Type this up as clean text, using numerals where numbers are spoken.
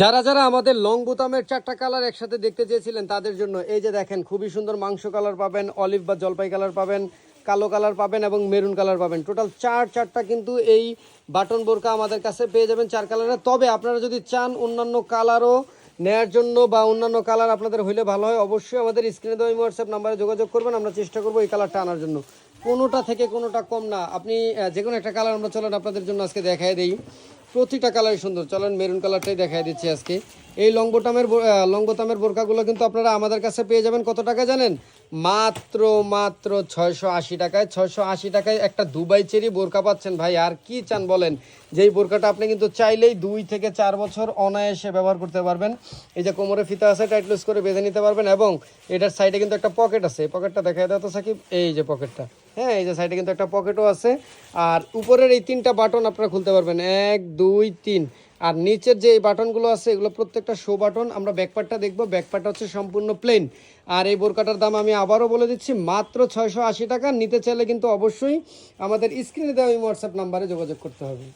যারা যারা আমাদের লং বোতামের 4টা কালার একসাথে দেখতে চেয়েছিলেন তাদের জন্য এই যে দেখেন খুবই সুন্দর মাংস কালার পাবেন, অলিভ বা জলপাই কালার পাবেন, কালো কালার পাবেন এবং মেরুন কালার পাবেন। টোটাল চারটা কিন্তু এই বাটন বোরকা আমাদের কাছে পেয়ে যাবেন 4 কালারের। তবে আপনারা যদি চান অন্যান্য কালারও নেয়ার জন্য বা অন্যান্য কালার আপনাদের হইলে ভালো হয়, অবশ্যই আমাদের স্ক্রিনে দেওয়া হোয়াটসঅ্যাপ নাম্বারে যোগাযোগ করবেন। আমরা চেষ্টা করবো এই কালারটা আনার জন্য। কোনোটা থেকে কোনোটা কম না। আপনি যে কোনো একটা কালার আমরা চলেন আপনাদের জন্য আজকে দেখাই দিই। প্রতিটা কালারই সুন্দর। চলেন মেরুন কালারটাই দেখাই দিচ্ছি আজকে। এই লং বোতামের বোরকাগুলো কিন্তু আপনারা আমাদের কাছে পেয়ে যাবেন কত টাকা জানেন? মাত্র মাত্র 680 টাকায়। 680 টাকায় একটা দুবাই চেরি বোরকা পাচ্ছেন ভাই। আর কি চান বলেন? যেই বোরকাটা আপনি কিন্তু চাইলেই 2 থেকে 4 বছর অনায়াসে ব্যবহার করতে পারবেন। এই যে কোমরে ফিতা আছে, টাইট লুজ করে বেঁধে নিতে পারবেন। এবং এটার সাইডে কিন্তু একটা পকেট আছে। এই পকেটটা দেখাই দাও তো সাকিব। এই যে পকেটটা, হ্যাঁ, এই যে সাইডে কিন্তু একটা পকেটও আছে। আর উপরের এই 3টা বাটন আপনারা খুলতে পারবেন, 1 2 3। আর নিচের যে এই বাটনগুলো আছে এগুলো প্রত্যেকটা শো বাটন। আমরা ব্যাকপার্টটা দেখবো, ব্যাকপার্টটা হচ্ছে সম্পূর্ণ প্লেন। আর এই বোরকাটার দাম আমি আবারও বলে দিচ্ছি, মাত্র 680 টাকা। নিতে চাইলে কিন্তু অবশ্যই আমাদের স্ক্রিনে দেওয়া হোয়াটসঅ্যাপ নাম্বারে যোগাযোগ করতে হবে।